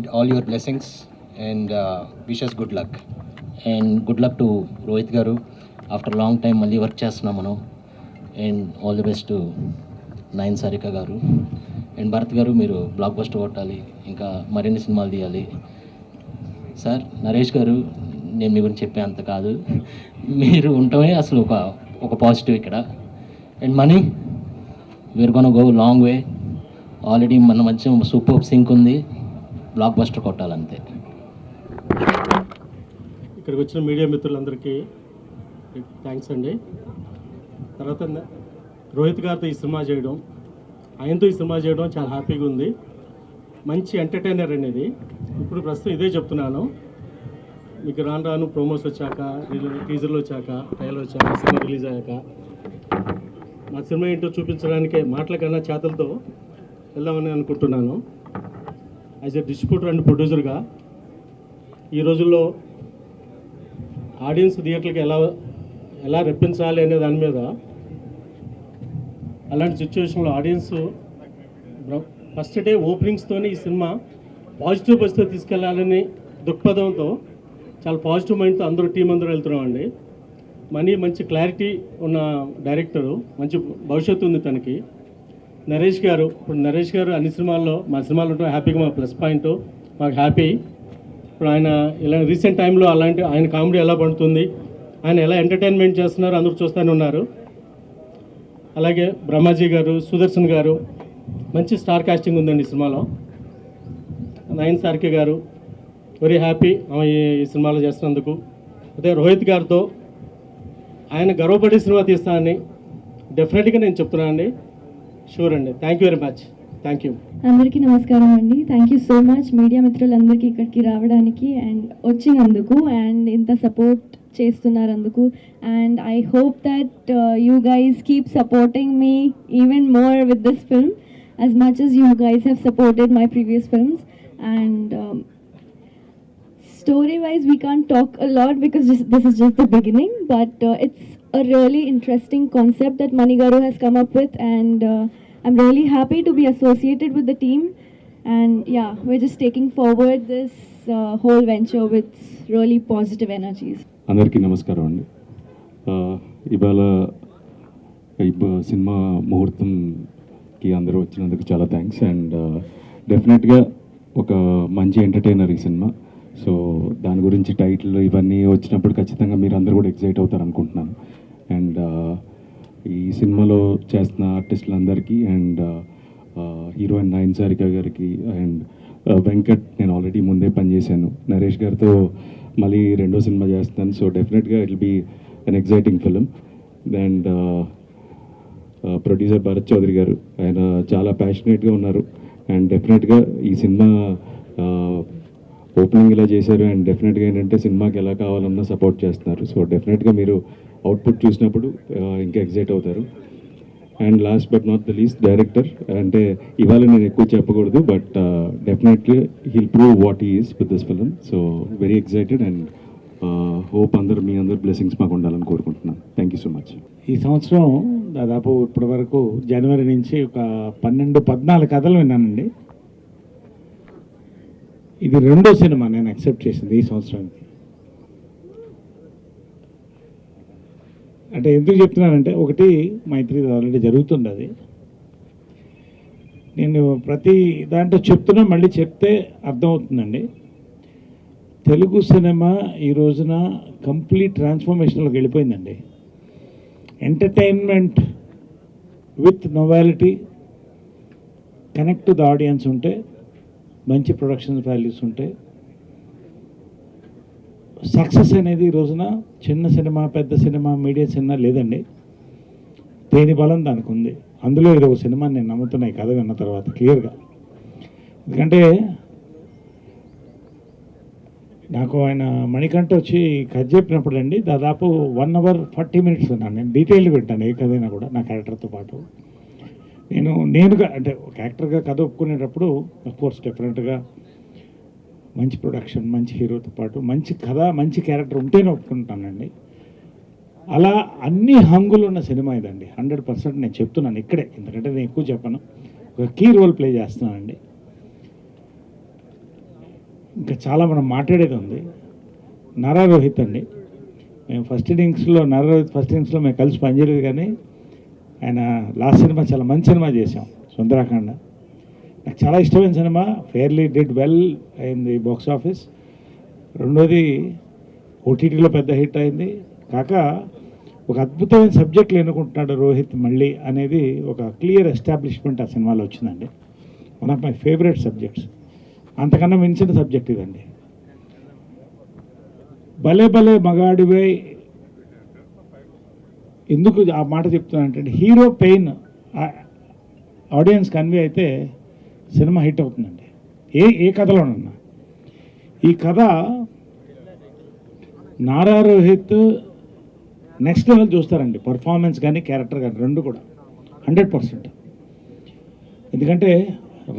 need all your blessings and wish us good luck. And good luck to Rohit garu. After a long time మళ్ళీ work చేస్తున్నాం మనం. And all the best to Nayan Sarika గారు and Bharat గారు. మీరు block buster కొట్టాలి, ఇంకా మరిన్ని సినిమాలు తీయాలి. సార్ నరేష్ గారు, నేను మీ గురించి చెప్పే అంత కాదు, మీరు ఉండటమే అసలు ఒక పాజిటివ్ ఇక్కడ. And money, we are gonna go long way. Already మన మధ్య సూపర్ సింక్ ఉంది, బ్లాక్ బస్టర్ కొట్టాలంతే. ఇక్కడికి వచ్చిన మీడియా మిత్రులందరికీ థ్యాంక్స్ అండి. తర్వాత రోహిత్ గారితో ఈ సినిమా చేయడం, ఆయనతో ఈ సినిమా చేయడం చాలా హ్యాపీగా ఉంది. మంచి ఎంటర్టైనర్ అనేది. ఇప్పుడు ప్రస్తుతం ఇదే చెప్తున్నాను, మీకు రాను రాను ప్రోమోస్ వచ్చాక, టీజర్లు వచ్చాక, ట్రైలర్ వచ్చాక, సినిమా రిలీజ్ అయ్యాక మా సినిమా ఏంటో చూపించడానికే మాటల కన్నా చేతలతో వెళ్దామని అనుకుంటున్నాను. యాజ్ ఎ డిస్ట్రిబ్యూటర్ అండ్ ప్రొడ్యూసర్గా ఈ రోజుల్లో ఆడియన్స్ థియేటర్కి ఎలా రెప్పించాలి అనే దాని మీద, అలాంటి సిచ్యువేషన్లో ఆడియన్స్ ఫస్ట్ డే ఓపెనింగ్స్తోనే ఈ సినిమా పాజిటివ్ బస్తో తీసుకెళ్లాలని దృక్పథంతో చాలా పాజిటివ్ మైండ్తో అందరూ టీం అందరూ వెళ్తున్నామండి. మంచి క్లారిటీ ఉన్న డైరెక్టరు, మంచి భవిష్యత్తు ఉంది తనకి. నరేష్ గారు, ఇప్పుడు నరేష్ గారు అన్ని సినిమాల్లో, మా సినిమాలు ఉంటాం హ్యాపీగా, మా ప్లస్ పాయింట్ మాకు హ్యాపీ. ఇప్పుడు ఆయన ఇలా రీసెంట్ టైంలో అలాంటి ఆయన కామెడీ ఎలా పడుతుంది, ఆయన ఎలా ఎంటర్టైన్మెంట్ చేస్తున్నారు అందరూ చూస్తూనే ఉన్నారు. అలాగే బ్రహ్మాజీ గారు, సుదర్శన్ గారు, మంచి స్టార్ కాస్టింగ్ ఉందండి ఈ సినిమాలో. నయన్ సార్కే గారు, వెరీ హ్యాపీ ఈ సినిమాలో చేస్తున్నందుకు. అదే రోహిత్ గారితో ఆయన గర్వపడే సినిమా తీస్తానని డెఫినెట్గా నేను చెప్తున్నాను అండి. షూర్ అండి. Thank you very much. Thank you. అందరికీ నమస్కారం అండి. Thank you so much media మిత్రులందరికీ ఇక్కడికి రావడానికి అండ్ వచ్చినందుకు అండ్ ఇంత సపోర్ట్ చేస్తున్నందుకు. And I hope that you guys keep supporting me even more with this film as much as you guys have supported my previous films. And story wise we can't talk a lot because this is just the beginning, but it's a really interesting concept that Mani Garu has come up with, and I'm really happy to be associated with the team. And yeah, we're just taking forward this whole venture with really positive energies. అందరికీ నమస్కారం అండి. ఇవాళ cinema ముహూర్తంకి అందరూ వచ్చినందుకు చాలా thanks. And డెఫినెట్గా ఒక మంచి ఎంటర్టైనర్ ఈ సినిమా. సో దాని గురించి టైటిల్ ఇవన్నీ వచ్చినప్పుడు ఖచ్చితంగా మీరు అందరూ కూడా ఎక్సైట్ అవుతారు అనుకుంటున్నాను. అండ్ ఈ సినిమాలో చేస్తున్న ఆర్టిస్టులందరికీ అండ్ హీరోయిన్ నయన్ సారిక గారికి అండ్ వెంకట్, నేను ఆల్రెడీ ముందే పనిచేశాను. నరేష్ గారితో మళ్ళీ రెండో సినిమా చేస్తున్నాను. సో డెఫినెట్గా it will be an exciting film. And producer Bharat Chaudhary garu, ఆయన చాలా ప్యాషనేట్గా ఉన్నారు. అండ్ డెఫినెట్గా ఈ సినిమా ఓపెనింగ్ ఇలా చేశారు. అండ్ డెఫినెట్గా ఏంటంటే సినిమాకి ఎలా కావాలన్నా సపోర్ట్ చేస్తున్నారు. సో డెఫినెట్గా మీరు అవుట్పుట్ చూసినప్పుడు ఇంకా ఎగ్జైట్ అవుతారు. And last but not the least, director. అంటే ఇవాళ నేను ఎక్కువ చెప్పకూడదు, but definitely he'll prove what he is with this film. So very excited and hope మీ అందరు బ్లెస్సింగ్స్ మాకు ఉండాలని కోరుకుంటున్నాను. Thank you so much. ఈ సంవత్సరం దాదాపు ఇప్పటి వరకు జనవరి నుంచి ఒక 12-14 కథలు విన్నానండి. ఇది రెండో సినిమా నేను యాక్సెప్ట్ చేసింది ఈ సంవత్సరానికి. అంటే ఎందుకు చెప్తున్నానంటే, ఒకటి మైత్రి ఆల్రెడీ జరుగుతుంది, అది నేను ప్రతి దాంట్లో చెప్తున్నా, మళ్ళీ చెప్తే అర్థమవుతుందండి. తెలుగు సినిమా ఈ రోజున కంప్లీట్ ట్రాన్స్ఫర్మేషన్లోకి వెళ్ళిపోయిందండి. Entertainment with novelty, connect to the audience ఉంటే, మంచి ప్రొడక్షన్ వాల్యూస్ ఉంటే, సక్సెస్ అనేది ఈ రోజున చిన్న సినిమా, పెద్ద సినిమా, మీడియా సినిమా లేదండి. దేని బలం దానికి ఉంది. అందులో ఇది ఒక సినిమా నేను నమ్ముతున్నాయి కథ విన్న తర్వాత క్లియర్గా. ఎందుకంటే నాకు ఆయన మణికంఠ వచ్చి కథ చెప్పినప్పుడు అండి దాదాపు 1 hour 40 minutes ఉన్నాను. నేను డీటెయిల్గా వింటాను ఏ కథైనా కూడా, నా క్యారెక్టర్తో పాటు. నేనుగా అంటే ఒక యాక్టర్గా కథ ఒప్పుకునేటప్పుడు అఫ్కోర్స్ డెఫినెట్గా మంచి ప్రొడక్షన్, మంచి హీరోతో పాటు మంచి కథ, మంచి క్యారెక్టర్ ఉంటేనే ఒప్పుకుంటానండి. అలా అన్ని హంగులు ఉన్న సినిమా ఇదండి. 100% నేను చెప్తున్నాను ఇక్కడే, ఎందుకంటే నేను ఎక్కువ చెప్పను. ఒక కీ రోల్ ప్లే చేస్తున్నానండి. ఇంకా చాలా మనం మాట్లాడేది ఉంది. నారా రోహిత్ అండి, మేము ఫస్ట్ ఇన్నింగ్స్లో మేము కలిసి పనిచేయలేదు, కానీ ఆయన లాస్ట్ సినిమా చాలా మంచి సినిమా చేసాం, సుందరాఖండ. నాకు చాలా ఇష్టమైన సినిమా, ఫెయిర్లీ డిడ్ వెల్ అయింది బాక్స్ ఆఫీస్. రెండోది ఓటీటీలో పెద్ద హిట్ అయింది. కాక ఒక అద్భుతమైన సబ్జెక్టులు ఎన్నుకుంటున్నాడు రోహిత్ మళ్ళీ అనేది ఒక క్లియర్ ఎస్టాబ్లిష్మెంట్ ఆ సినిమాలో వచ్చిందండి. One of my favourite subjects. అంతకన్నా మించిన సబ్జెక్ట్ ఇదండి. భలే భలే మగాడివై ఎందుకు ఆ మాట చెప్తున్నానంటే, హీరో పెయిన్ ఆడియన్స్ కన్వే అయితే సినిమా హిట్ అవుతుందండి. ఏ కథలోనన్నా. ఈ కథ నారా రోహిత్ నెక్స్ట్ లెవెల్ చూస్తారండి, పర్ఫార్మెన్స్ కానీ క్యారెక్టర్ కానీ రెండు కూడా 100%. ఎందుకంటే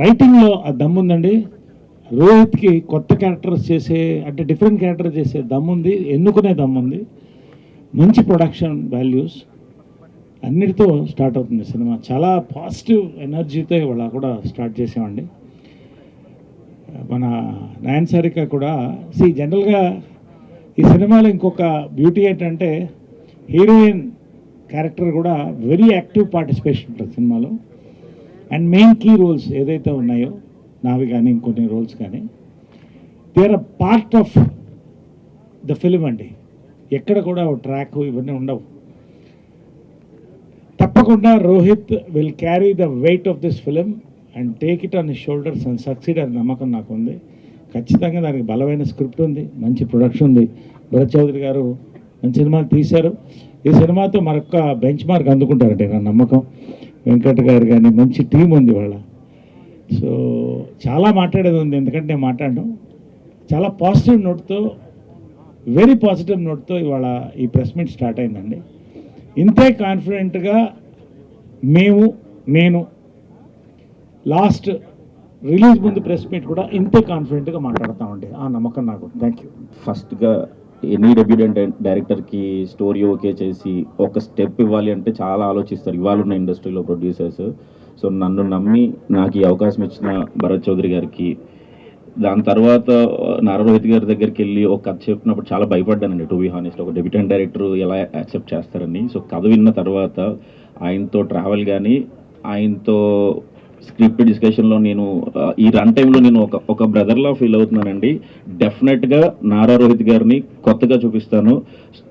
రైటింగ్లో ఆ దమ్ముందండి. రోహిత్కి కొత్త క్యారెక్టర్స్ చేసే, అంటే డిఫరెంట్ క్యారెక్టర్ చేసే దమ్ముంది, ఎన్నుకునే దమ్ముంది, మంచి ప్రొడక్షన్ వాల్యూస్ అన్నిటితో స్టార్ట్ అవుతుంది సినిమా. చాలా పాజిటివ్ ఎనర్జీతో ఇవాళ కూడా స్టార్ట్ చేసామండి. మన నయన్ సారిక కూడా జనరల్గా ఈ సినిమాలో ఇంకొక బ్యూటీ ఏంటంటే, హీరోయిన్ క్యారెక్టర్ కూడా వెరీ యాక్టివ్ పార్టిసిపేషన్ ఉంటుంది సినిమాలో. అండ్ మెయిన్ కీ రోల్స్ ఏదైతే ఉన్నాయో, నావి కానీ ఇంకొన్ని రోల్స్ కానీ, they are a part of the film అండి. ఎక్కడ కూడా ట్రాక్ ఇవన్నీ ఉండవు. తప్పకుండా Rohit will carry the weight of this film and take it on his shoulders and succeed అనే నమ్మకం నాకు ఉంది. ఖచ్చితంగా దానికి బలమైన స్క్రిప్ట్ ఉంది, మంచి ప్రొడక్షన్ ఉంది. భరత్ చౌదరి గారు మంచి సినిమాలు తీశారు. ఈ సినిమాతో మరొక బెంచ్ మార్క్ అందుకుంటారంటే నా నమ్మకం. వెంకట్ గారు కానీ మంచి టీం ఉంది వాళ్ళ. సో చాలా మాట్లాడేది ఉంది, ఎందుకంటే నేను మాట్లాడను. చాలా పాజిటివ్ నోట్తో, వెరీ పాజిటివ్ నోట్తో ఇవాళ ఈ ప్రెస్ మీట్ స్టార్ట్ అయిందండి. ఇంతే కాన్ఫిడెంట్గా నేను లాస్ట్ రిలీజ్ ముందు ప్రెస్ మీట్ కూడా ఇంతే కాన్ఫిడెంట్గా మాట్లాడతామండి. ఆ నమ్మకం నాకు. Thank you. ఫస్ట్గా ఎనీ డెబ్యూటెంట్ డైరెక్టర్కి స్టోరీ ఓకే చేసి ఒక స్టెప్ ఇవ్వాలి అంటే చాలా ఆలోచిస్తారు ఇవాళ ఉన్న ఇండస్ట్రీలో ప్రొడ్యూసర్స్. సో నన్ను నమ్మి నాకు ఈ అవకాశం ఇచ్చిన భరత్ చౌదరి గారికి, దాని తర్వాత నారా రోహిత్ గారి దగ్గరికి వెళ్ళి ఒక కథ చెప్పినప్పుడు చాలా భయపడ్డానండి, టు బీ హానెస్ట్. ఒక డెబ్యూటెంట్ డైరెక్టర్ ఎలా యాక్సెప్ట్ చేస్తారని. సో కథ విన్న తర్వాత ఆయనతో ట్రావెల్ కానీ, ఆయనతో స్క్రిప్ట్ డిస్కషన్లో నేను ఈ రన్ టైంలో నేను ఒక బ్రదర్లా ఫీల్ అవుతున్నానండి. డెఫినెట్గా నారా రోహిత్ గారిని కొత్తగా చూపిస్తాను.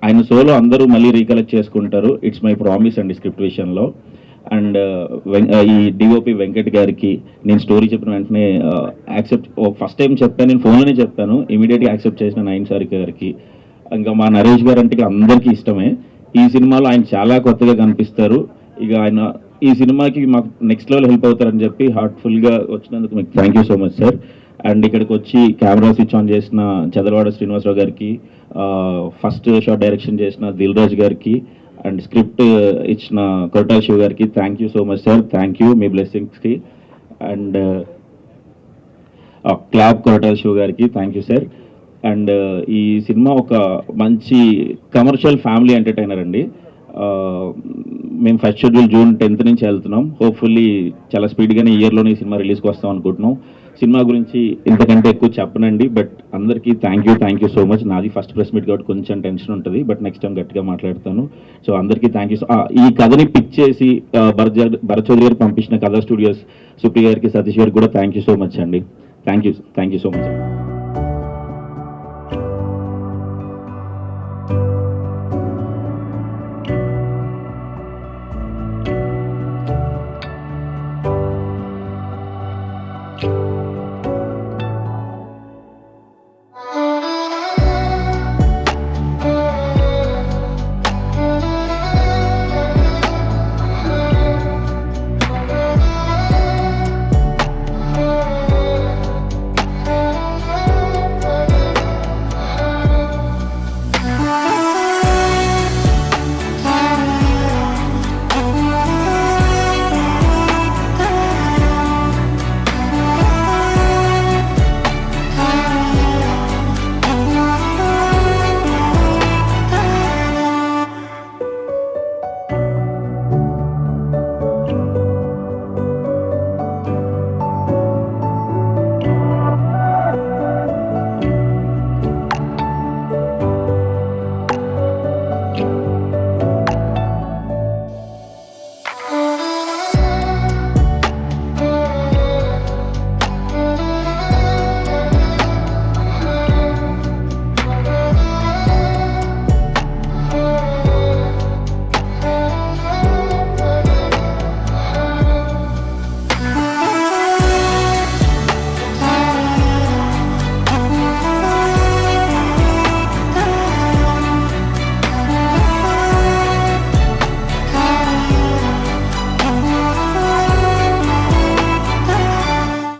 ఆయన సోలో అందరూ మళ్ళీ రీకలెక్ట్ చేసుకుంటారు. ఇట్స్ మై ప్రామిస్ అండి స్క్రిప్ట్ విషయంలో. అండ్ ఈ డిఓపి వెంకట్ గారికి నేను స్టోరీ చెప్పిన వెంటనే యాక్సెప్ట్, ఫస్ట్ టైం చెప్పాను, నేను ఫోన్లోనే చెప్పాను, ఇమీడియట్గా యాక్సెప్ట్ చేసిన నయన్ సారిక గారికి. ఇంకా మా నరేష్ గారు అంటే అందరికీ ఇష్టమే. ఈ సినిమాలో ఆయన చాలా కొత్తగా కనిపిస్తారు. ఇక ఆయన ఈ సినిమాకి మాకు నెక్స్ట్ లెవెల్ హెల్ప్ అవుతారని చెప్పి హార్ట్ఫుల్గా వచ్చినందుకు మీకు thank you so much sir. And ఇక్కడికి వచ్చి కెమెరా స్విచ్ ఆన్ చేసిన చదలవాడ శ్రీనివాసరావు గారికి, ఫస్ట్ షాట్ డైరెక్షన్ చేసిన దిల్ రాజు గారికి, అండ్ స్క్రిప్ట్ ఇచ్చిన కొరటాల శివ గారికి thank you so much sir. Thank you మీ బ్లెస్సింగ్స్కి. అండ్ క్లాప్ కొరటాల శివ గారికి థ్యాంక్ యూ సార్. అండ్ ఈ సినిమా ఒక మంచి కమర్షియల్ ఫ్యామిలీ ఎంటర్టైనర్ అండి. మేము ఫస్ట్ షెడ్యూల్ జూన్ 10th నుంచి వెళ్తున్నాం. హోప్ఫుల్లీ చాలా స్పీడ్గానే ఇయర్లోనే ఈ సినిమా రిలీజ్కి వస్తాం అనుకుంటున్నాం. సినిమా గురించి ఇంతకంటే ఎక్కువ చెప్పనండి, బట్ అందరికీ థ్యాంక్ యూ సో మచ్. నాది ఫస్ట్ ప్రెస్ మీట్ కాబట్టి కొంచెం టెన్షన్ ఉంటుంది, బట్ నెక్స్ట్ టైం గట్టిగా మాట్లాడతాను. సో అందరికీ థ్యాంక్ యూ. ఈ కథని పిక్ చేసి భరత్ చౌదరి గారు పంపించిన కథా స్టూడియోస్ సుప్రియ గారికి, సతీష్ గారికి కూడా థ్యాంక్ యూ సో మచ్ అండి. Thank you so much.